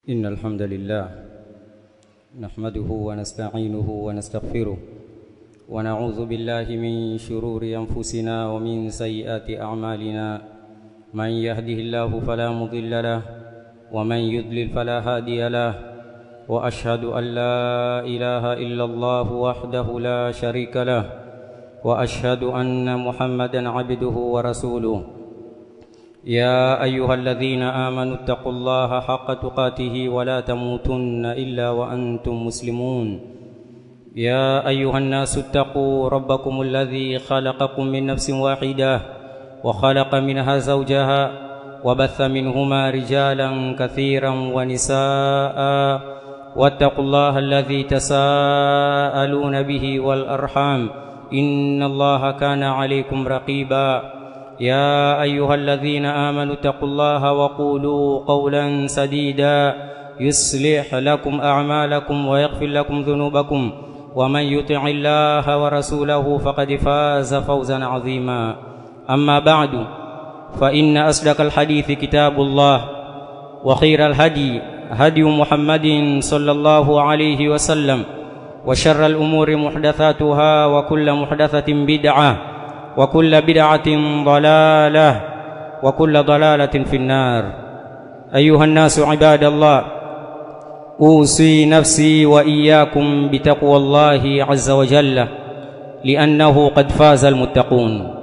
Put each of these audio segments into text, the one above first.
إن الحمد لله نحمده ونستعينه ونستغفره ونعوذ بالله من شرور أنفسنا ومن سيئات أعمالنا من يهده الله فلا مضل له ومن يضلل فلا هادي له وأشهد أن لا إله إلا الله وحده لا شريك له وأشهد أن محمدا عبده ورسوله يا أيها الذين آمنوا اتقوا الله حق تقاته ولا تموتن إلا وأنتم مسلمون يا أيها الناس اتقوا ربكم الذي خلقكم من نفس واحدة وخلق منها زوجها وبث منهما رجالا كثيرا ونساء واتقوا الله الذي تساءلون به والأرحام إن الله كان عليكم رقيبا يا أيها الذين آمنوا اتقوا الله وقولوا قولا سديدا يصلح لكم أعمالكم ويغفر لكم ذنوبكم ومن يطع الله ورسوله فقد فاز فوزا عظيما أما بعد فإن أصدق الحديث كتاب الله وخير الهدي هدي محمد صلى الله عليه وسلم وشر الأمور محدثاتها وكل محدثة بدعة وكل بدعة ضلالة وكل ضلالة في النار أيها الناس عباد الله أوصي نفسي وإياكم بتقوى الله عز وجل لأنه قد فاز المتقون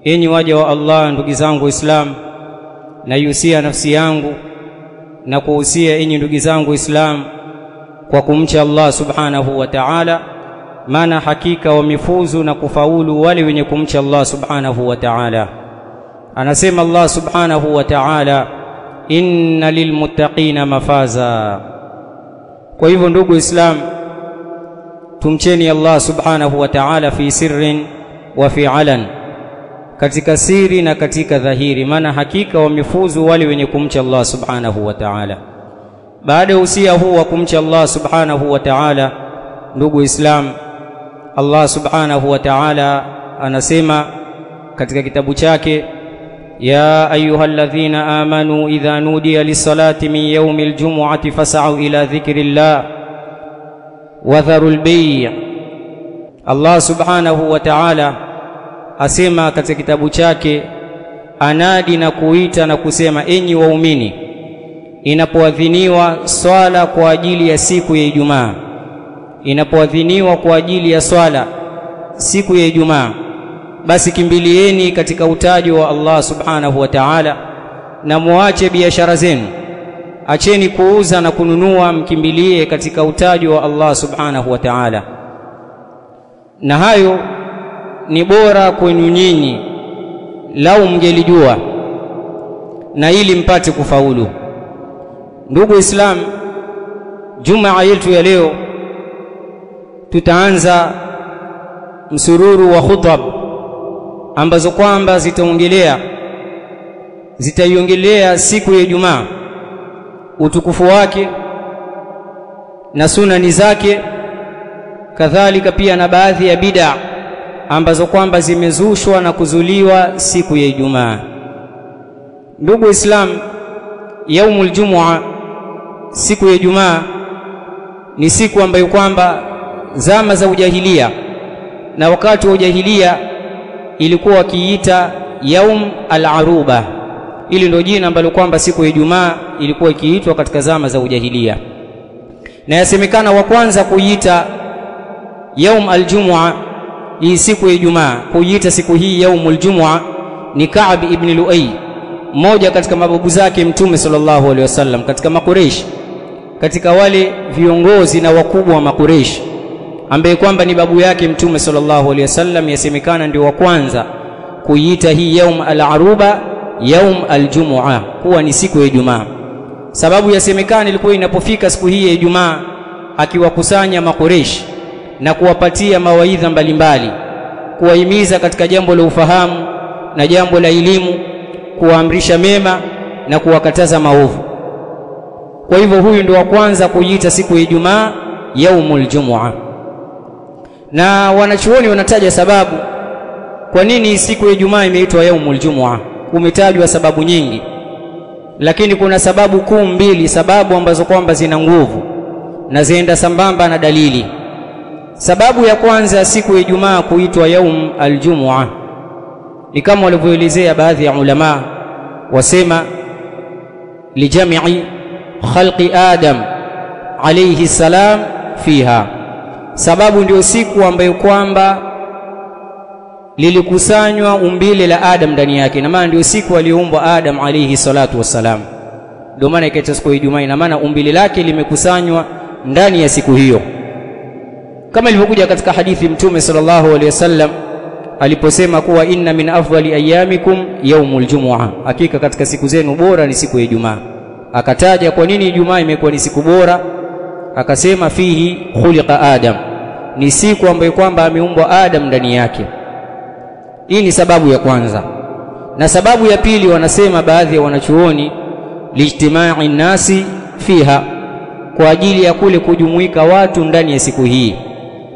إني وجه الله ndugu zangu Islam naihusia nafsi yangu na kuhusia inyi ndugu zangu Islam kwa kumcha Allah subhanahu wa ta'ala maana hakika wamefuzu na kufaulu wale wenye kumcha Allah subhanahu wa ta'ala. Anasema Allah subhanahu wa ta'ala, inna lilmuttaqina mafaza. Kwa hivyo ndugu Islam, tumcheni Allah subhanahu wa ta'ala fi sirrin wa fi alan, katika siri na katika dhahiri, maana hakika wamefuzu wale wenye kumcha Allah subhanahu wa ta'ala. Baada ya usia huu wa kumcha Allah subhanahu wa ta'ala, ndugu Islam, Allah subhanahu wa ta'ala anasema katika kitabu chake, ya ayyuhalladhina amanu idha nudiya lis-salati min yawmil jumu'ati fas'au ila dhikrillah wa dharul bay'. Allah subhanahu wa ta'ala asema katika kitabu chake, anadi na kuita na kusema, enyi waumini, inapoadhiniwa swala kwa ajili ya siku ya Ijumaa, inapoadhiniwa kwa ajili ya swala siku ya Ijumaa, basi kimbilieni katika utajo wa Allah subhanahu wa ta'ala na muache biashara zenu, acheni kuuza na kununua, mkimbilie katika utajo wa Allah subhanahu wa ta'ala. Na hayo ni bora kwenu nyinyi lau mngelijua, na ili mpate kufaulu. Ndugu Islam, Jumaa yetu ya leo tutaanza msururu wa khutab ambazo kwamba zitaiongelea siku ya Ijumaa, utukufu wake na sunani zake, kadhalika pia na baadhi ya bid'a ambazo kwamba zimezushwa na kuzuliwa siku ya Ijumaa. Ndugu Islam, yaumul jumua, siku ya Ijumaa, ni siku ambayo kwamba zama za ujahilia na wakati wa ujahilia ilikuwa wakiita yaum al-aruba. Ili ndio jina ambalo kwamba siku ya Ijumaa ilikuwa ikiitwa katika zama za ujahilia, na yasemekana wa kwanza kuiita yaum al-jumua, hii siku ya Ijumaa, kuiita siku hii yaumul jumua ni Ka'b ibn Lu'ay, mmoja katika mababu zake Mtume sallallahu alaihi wasallam, katika Makureish, katika wale viongozi na wakubwa wa Makureish, ambaye kwamba ni babu yake Mtume sallallahu alaihi wasallam. Yasemekana ndio wa kwanza kuiita hii yaum al-aruba yaum al-jumua kuwa ni siku ya Ijumaa. Sababu yasemekana ilikuwa inapofika siku hii ya Ijumaa, akiwakusanya Makureish na kuwapatia mawaidha mbalimbali, kuwahimiza katika jambo la ufahamu na jambo la elimu, kuwaamrisha mema na kuwakataza maovu. Kwa hivyo huyu ndio wa kwanza kuiita siku ya Ijumaa yaumul jumua. Na wanachuoni wanataja sababu kwa nini siku ya Ijumaa imeitwa yaumul jumua. Umetajwa sababu nyingi, lakini kuna sababu kuu mbili, sababu ambazo kwamba zina nguvu na zienda sambamba na dalili. Sababu ya kwanza siku ya Ijumaa kuitwa yaum aljumua ni kama walivyoelezea baadhi ya ulama, wasema lijamii khalqi Adam alayhi salam fiha, sababu ndio siku ambayo kwamba lilikusanywa umbile la Adam ndani yake, na maana ndio siku alioumbwa Adam alayhi salatu wassalam. Ndio maana ikaitwa siku ya Ijumaa, na maana umbile lake limekusanywa ndani ya siku hiyo, kama ilivyokuja katika hadithi Mtume sallallahu alayhi wasallam aliposema kuwa inna min afdali ayyamikum yaumul jumua, hakika katika siku zenu bora ni siku ya Ijumaa. Akataja kwa nini Ijumaa imekuwa ni siku bora, akasema fihi khuliqa Adam, ni siku ambayo kwamba ameumbwa Adam ndani yake. Hii ni sababu ya kwanza. Na sababu ya pili, wanasema baadhi ya wanachuoni, lijtimai nasi fiha, kwa ajili ya kule kujumuika watu ndani ya siku hii.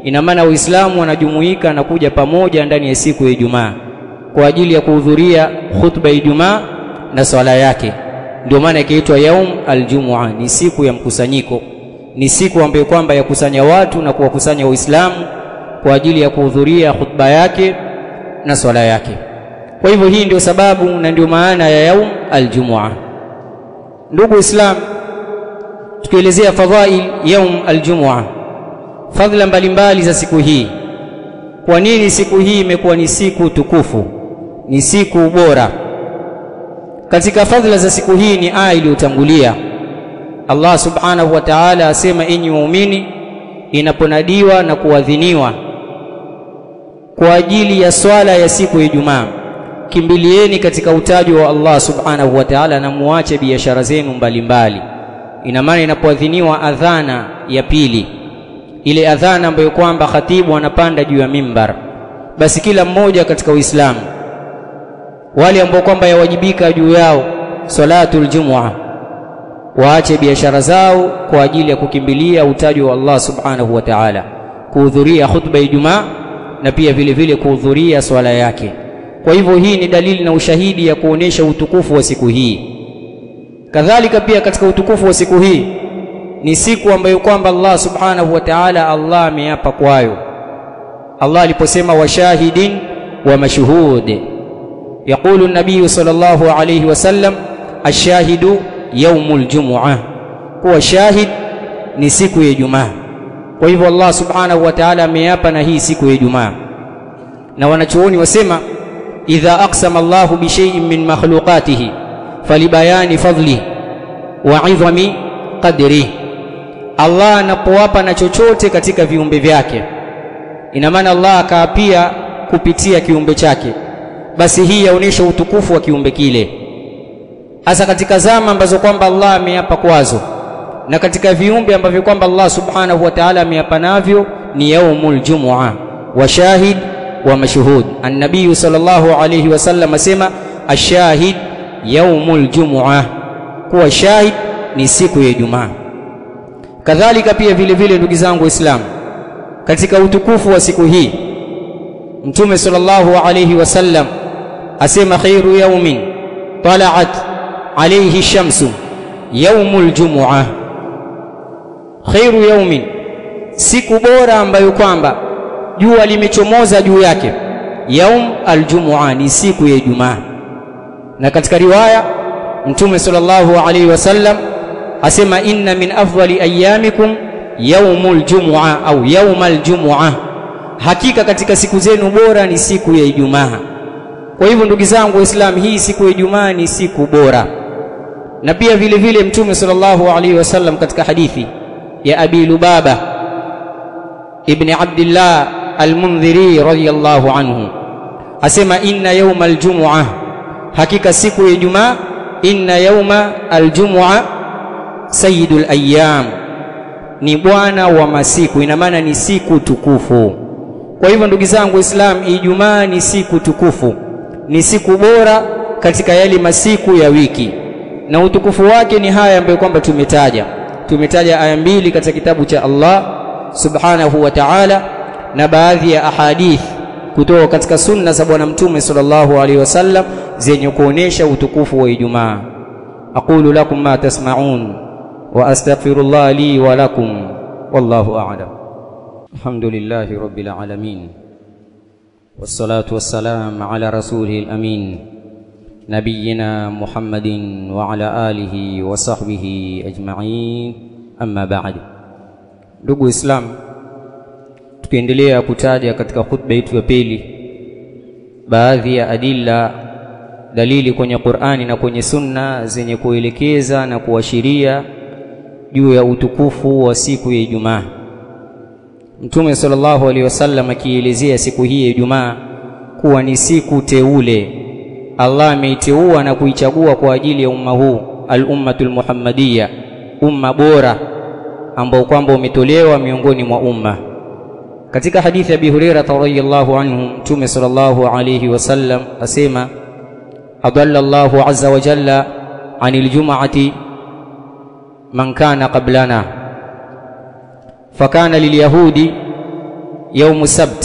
Ina maana Waislamu wanajumuika na kuja pamoja ndani ya siku ya Ijumaa kwa ajili ya kuhudhuria khutba ya Ijumaa na swala yake. Ndio maana ikaitwa yaum aljumua, ni siku ya mkusanyiko, ni siku ambayo kwamba ya kusanya watu na kuwakusanya Waislamu kwa ajili ya kuhudhuria khutba yake na swala yake. Kwa hivyo hii ndio sababu na ndio maana ya yaum aljumua. Ndugu Islam, tukielezea fadhail yaum aljumua, fadhila mbalimbali za siku hii. Kwa nini siku hii imekuwa ni siku tukufu, ni siku bora? Katika fadhila za siku hii ni aya iliyotangulia. Allah subhanahu wa ta'ala asema, enyi waumini, inaponadiwa na kuadhiniwa kwa ajili ya swala ya siku ya Ijumaa, kimbilieni katika utajo wa Allah subhanahu wa ta'ala na muache biashara zenu mbalimbali. Ina maana inapoadhiniwa adhana ya pili, ile adhana ambayo kwamba khatibu anapanda juu ya mimbar, basi kila mmoja katika Uislamu, wale ambao kwamba yawajibika juu yao salatul jumua, waache biashara zao kwa ajili ya kukimbilia utajo wa Allah subhanahu wa ta'ala, kuhudhuria khutba ya Ijumaa na pia vile vile kuhudhuria swala yake. Kwa hivyo hii ni dalili na ushahidi ya kuonesha utukufu wa siku hii. Kadhalika pia katika utukufu wa siku hii ni siku ambayo kwamba Allah subhanahu wa ta'ala Allah ameapa kwayo. Allah aliposema washahidin wa mashhud, yaqulu an-nabiy sallallahu alayhi wasallam ash-shahidu yaumul jumu'ah, kuwa shahid ni siku ya Ijumaa. Kwa hivyo Allah subhanahu wa ta'ala ameapa na hii siku ya Ijumaa. Na wanachuoni wasema idha aqsama Allahu bi shay'in min makhluqatihi falibayani fadli wa 'idhami qadri, Allah anapoapa na chochote katika viumbe vyake, ina maana Allah akaapia kupitia kiumbe chake, basi hii yaonesha utukufu wa kiumbe kile, hasa katika zama ambazo kwamba Allah ameapa kwazo, na katika viumbe ambavyo kwamba Allah subhanahu wa ta'ala ameapa navyo ni yaumul jumua wa shahid wa mashhud. An-nabiy sallallahu alayhi wasallam asema ash-shahid yaumul jumua, kuwa shahid ni siku ya Ijumaa. Kadhalika pia vile vile, ndugu zangu Waislamu, katika utukufu wa siku hii Mtume sallallahu alayhi wasallam asema khairu yawmin tala'at alayhi shamsu yaumul jumua, khairu yawmin, siku bora ambayo kwamba jua limechomoza juu yake, yaum aljumua, ni siku ya Ijumaa. Na katika riwaya Mtume sallallahu alayhi wasallam asema inna min afdali ayyamikum yaumul jumua au yaumal jumua, hakika katika siku zenu bora ni siku ya Ijumaa. Kwa hivyo ndugu zangu Waislamu, hii siku ya Ijumaa ni siku bora. Na pia vile vile Mtume sallallahu alayhi wasallam katika hadithi ya Abi Lubaba ibn Abdullah al-Mundhiri radiyallahu anhu asema inna yawmal jumua, hakika siku ya Ijumaa, inna yawma aljumua sayyidul ayyam, ni bwana wa masiku, ina maana ni siku tukufu. Kwa hivyo ndugu zangu Waislamu, Ijumaa ni siku tukufu, ni siku bora katika yale masiku ya wiki, na utukufu wake ni haya ambayo kwamba tumetaja aya mbili katika kitabu cha Allah subhanahu wa ta'ala na baadhi ya ahadith kutoka katika sunna za bwana Mtume sallallahu alaihi wasallam zenye kuonesha utukufu wa Ijumaa. aqulu lakum ma tasma'un wa astaghfirullah li wa lakum wallahu a'lam. Alhamdulillahi rabbil alamin, wassalatu wassalamu ala rasulihil amin, nabiyyina Muhammadin wa ala alihi wa sahbihi ajma'in, amma ba'd. Ndugu Islam, tukiendelea kutaja katika khutba yetu ya pili baadhi ya dalili kwenye Qur'ani na kwenye Sunna zenye kuelekeza na kuashiria juu ya utukufu wa siku ya Ijumaa. Mtume sallallahu alaihi wasallam akielezea siku hii ya Ijumaa kuwa ni siku teule, Allah ameiteua na kuichagua kwa ajili ya umma huu, al-ummatul muhammadiyya, umma bora ambao kwamba umetolewa miongoni mwa umma. Katika hadithi ya Abi Hurairah radhiyallahu anhu, Mtume sallallahu alayhi wasallam asema, adalla Allahu azza wa jalla anil jum'ati man kana qablana fakana lilyahudi yawm as-sabt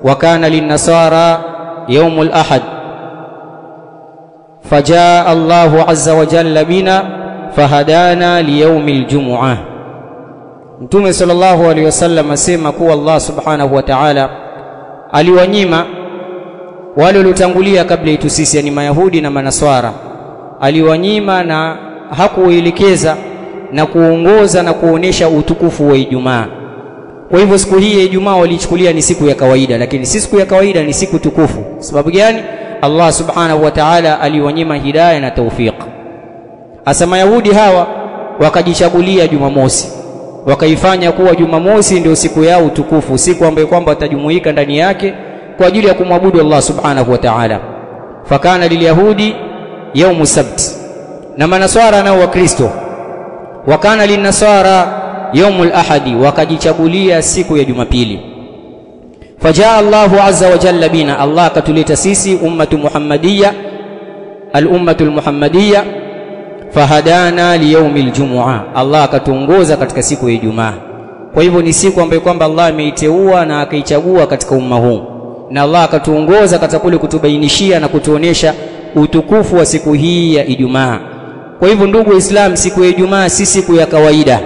wa kana lin-nasara yawm al-ahad fajaa Allahu azza wa jalla bina fahadana liyawm al-jum'ah. Mtume sallallahu alaihi wasallam asema kuwa Allah subhanahu wa ta'ala aliwanyima wale waliotangulia kabla yetu sisi, yani Mayahudi na Manaswara, aliwanyima na hakuelekeza na kuongoza na kuonesha utukufu wa Ijumaa. Kwa hivyo siku hii ya Ijumaa walichukulia ni siku ya kawaida, lakini si siku ya kawaida, ni siku tukufu. Sababu gani? Allah subhanahu wa ta'ala aliwanyima hidayah na tawfiq. Asa Mayahudi hawa wakajichagulia Jumamosi, wakaifanya kuwa Jumamosi ndio siku yao tukufu, siku ambayo kwamba watajumuika ndani yake kwa ajili ya kumwabudu Allah subhanahu wa ta'ala. Fakana lilyahudi yawmu sabt, na Manaswara nao Wakristo wakana linnasara yawmul ahadi, wakajichagulia siku ya Jumapili. Fajaa Allahu azza wa jalla bina, Allah katuleta sisi ummatu muhammadiyya, al-ummatul muhammadiyya, fahadana liyawmil jumu'ah, Allah akatuongoza katika siku ya Ijumaa. Kwa hivyo ni siku ambayo kwamba Allah ameiteua na akaichagua katika umma huu, na Allah akatuongoza katika kule kutubainishia na kutuonesha utukufu wa siku hii ya Ijumaa. Kwa hivyo ndugu Islam, siku ya Ijumaa si siku ya kawaida,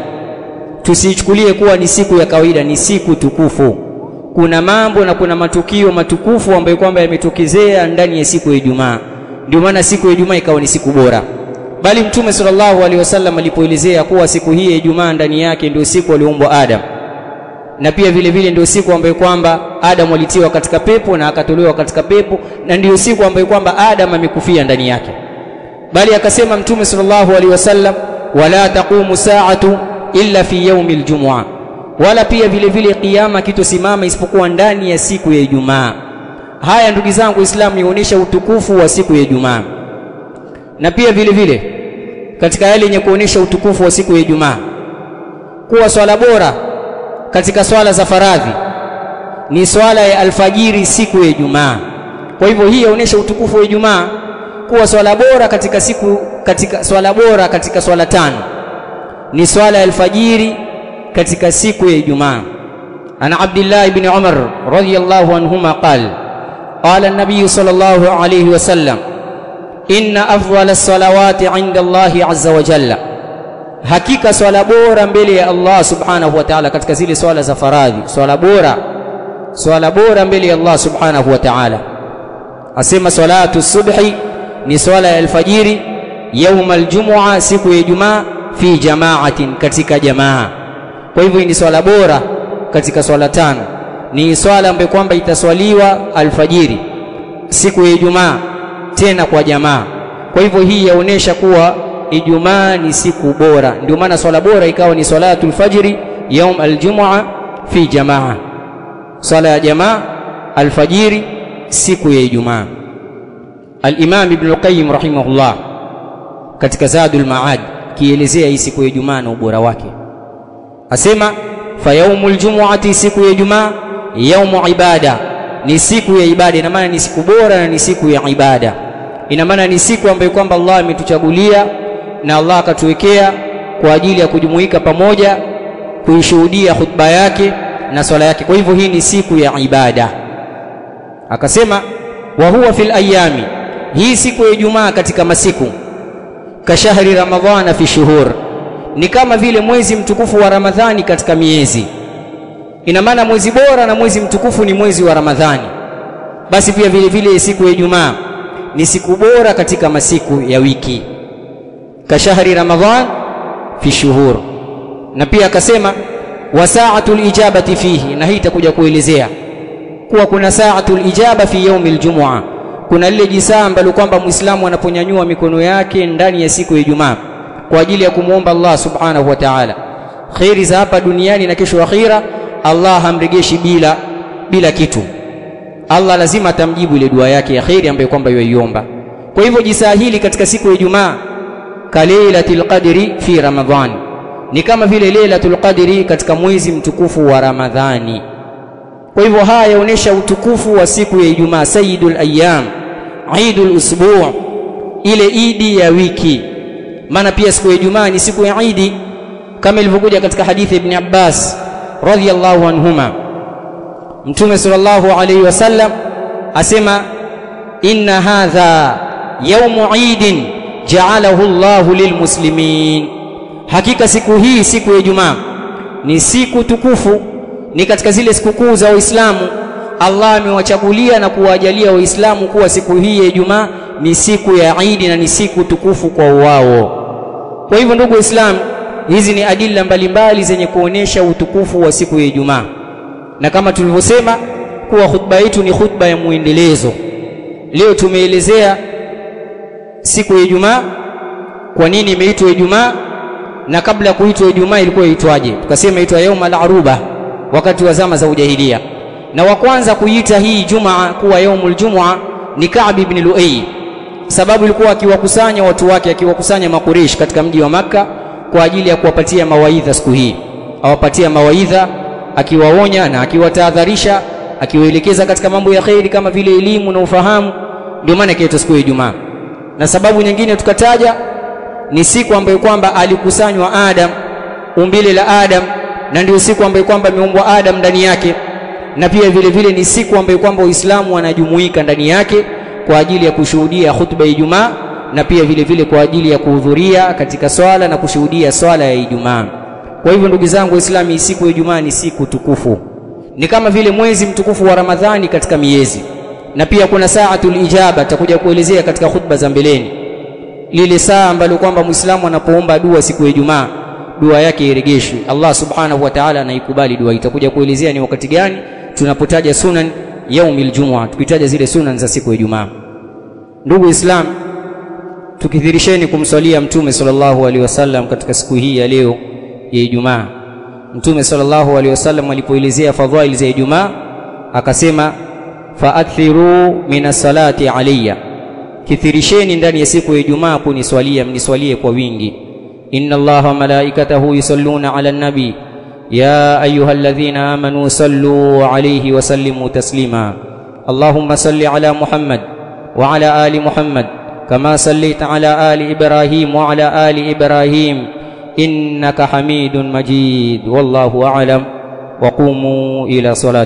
tusichukulie kuwa ni siku ya kawaida, ni siku tukufu. Kuna mambo na kuna matukio matukufu ambayo kwamba yametokezea ndani ya siku ya Ijumaa, ndio maana siku ya Ijumaa ikawa ni siku bora. Bali Mtume sallallahu alaihi wasallam alipoelezea kuwa siku hii ya Ijumaa ndani yake ndio siku aliumbwa Adam, na pia vile vile ndio siku ambayo kwamba Adam alitiwa katika pepo na akatolewa katika pepo, na ndio siku ambayo kwamba Adam amekufia ndani yake. Bali akasema Mtume sallallahu alaihi wasallam, wala taqumu sa'atu illa fi yawmil jumu'ah, wala pia vile vile kiyama kitosimama isipokuwa ndani ya siku ya Ijumaa. Haya ndugu zangu Uislamu yaonesha utukufu wa siku ya Ijumaa. Na pia vile vile katika yale yenye kuonesha utukufu wa siku ya Ijumaa, kuwa swala bora katika swala za faradhi ni swala ya alfajiri siku ya Ijumaa. Kwa hivyo hii yaonesha utukufu wa Ijumaa, kuwa swala bora katika swala tano ni swala ya alfajiri katika siku ya Ijumaa. Ana Abdullah ibn Umar radhiyallahu anhuma qala an-nabiy sallallahu alayhi wasallam, inna afdhala as-salawati 'inda Allahi 'azza wa jalla, hakika swala bora mbele ya Allah subhanahu wa ta'ala katika zile swala za faradhi, swala bora mbele ya Allah subhanahu wa ta'ala, asema salatu subhi ni swala ya alfajiri, يوم الجمعة siku ya Ijumaa, fi jamaatin, katika jamaa. Kwa hivyo ni swala bora katika swala tano, ni swala ambayo kwamba itaswaliwa alfajiri siku ya Ijumaa, tena kwa jamaa. Kwa hivyo hii yaonesha kuwa Ijumaa ni siku bora, ndio maana swala bora ikawa ni salatul fajri يوم الجمعة fi jamaa, swala ya jamaa alfajiri siku ya Ijumaa. Al-Imam Ibn al-Qayyim rahimahullah katika Zadul Ma'ad kielezea hii siku ya Ijumaa na ubora wake, asema fa yaumul jumu'ati, siku ya Ijumaa, yaumu ibada, ni siku ya ibada. Ina maana ni siku bora na ni siku ya ibada. Ina maana ni siku ambayo kwamba Allah ametuchagulia na Allah akatuwekea kwa ajili ya kujumuika pamoja kuishuhudia khutba yake na swala yake. Kwa hivyo hii ni siku ya ibada. Akasema wa huwa fil ayami, hii siku ya Ijumaa katika masiku, kashahri ramadhana fi shuhur, ni kama vile mwezi mtukufu wa Ramadhani katika miezi. Ina maana mwezi bora na mwezi mtukufu ni mwezi wa Ramadhani. Basi pia vile vile siku ya Ijumaa ni siku bora katika masiku ya wiki, kashahri ramadhan fi shuhur. Na pia akasema wa sa'atul ijabati fihi, na hii itakuja kuelezea kuwa kuna sa'atul ijaba fi yaumil jumu'a, kuna lile jisaa ambalo kwamba Muislamu anaponyanyua mikono yake ndani ya siku ya Ijumaa kwa ajili ya kumuomba Allah subhanahu wa ta'ala khairi za hapa duniani na kesho akhira. Allah hamregeshi bila kitu. Allah lazima atamjibu ile dua yake ya khairi ambayo kwamba yoiomba. Kwa hivyo jisaa hili katika siku ya Ijumaa kalailatul qadri fi ramadhan, ni kama vile lailatul qadri katika mwezi mtukufu wa Ramadhani. Kwa hivyo haya yaonesha utukufu wa siku ya Ijumaa, sayyidul ayyam, eidul usbu', ile idi ya wiki. Maana pia siku ya Ijumaa ni siku ya idi, kama ilivyokuja katika hadithi ibn Abbas radhiyallahu anhuma. Mtume sallallahu alayhi wasallam asema inna hadha yawmu eidin ja'alahu Allahu lilmuslimin, hakika siku hii, siku ya Ijumaa ni siku tukufu, ni katika zile sikukuu za Waislamu. Allah amewachagulia na kuwajalia Waislamu kuwa siku hii ya Ijumaa ni siku ya Eid na ni siku tukufu kwa wao. Kwa hivyo ndugu Waislamu, hizi ni adila mbalimbali zenye kuonesha utukufu wa siku ya Ijumaa. Na kama tulivyosema kuwa khutba yetu ni khutba ya muendelezo. Leo tumeelezea siku ya Ijumaa, kwa nini imeitwa Ijumaa, na kabla kuitwa Ijumaa ilikuwa itwaje. Tukasema inaitwa yaumul aruba wakati wa zama za ujahilia, na wa kwanza kuita hii Jumaa kuwa yaumul jumua ni Ka'b ibn Lu'ay, sababu ilikuwa akiwakusanya watu wake, akiwakusanya makureish katika mji wa Makka kwa ajili ya kuwapatia mawaidha siku hii. Awapatia mawaidha, akiwaonya na akiwatahadharisha, akiwaelekeza katika mambo ya khairi kama vile elimu na ufahamu. Ndio maana ikaitwa siku ya Ijumaa. Na sababu nyingine tukataja ni siku ambayo kwamba alikusanywa Adam, umbile la Adam, na ndio siku ambayo kwamba ameumbwa Adam ndani yake. Na pia vile vile ni siku ambayo kwamba Uislamu wanajumuika ndani yake kwa ajili ya kushuhudia khutba ya Ijumaa, na pia vile vile kwa ajili ya kuhudhuria katika swala na kushuhudia swala ya Ijumaa. Kwa hivyo ndugu zangu Waislamu, siku ya Ijumaa ni siku tukufu, ni kama vile mwezi mtukufu wa Ramadhani katika miezi. Na pia kuna saatul ijaba, tutakuja kuelezea katika khutba za mbeleni, lile saa ambalo kwamba Muislamu anapoomba dua siku ya Ijumaa dua yake iregeshwe, Allah subhanahu wa ta'ala anaikubali dua. Itakuja kuelezea ni wakati gani tunapotaja sunan yaumil jumua, tukitaja zile sunan za siku ya Ijumaa. Ndugu Islam, tukithirisheni kumswalia Mtume sallallahu alaihi wasallam katika siku hii ya leo ya Ijumaa. Mtume sallallahu alaihi wasallam alipoelezea fadhail za Ijumaa akasema fa'akthiru minas salati alayya, kithirisheni ndani ya siku ya Ijumaa kuniswalia, mniswalie kwa wingi. inna Allaha wa malaikatahu yusalluna ala nabi ya ayyuhalladhina amanu sallu alayhi wa sallimu taslima. Allahumma salli ala Muhammad wa ala ali Muhammad kama sallaita ala ali Ibrahim wa ala ali Ibrahim innaka Hamidun Majid. Wallahu a'lam wa qumu ila salati.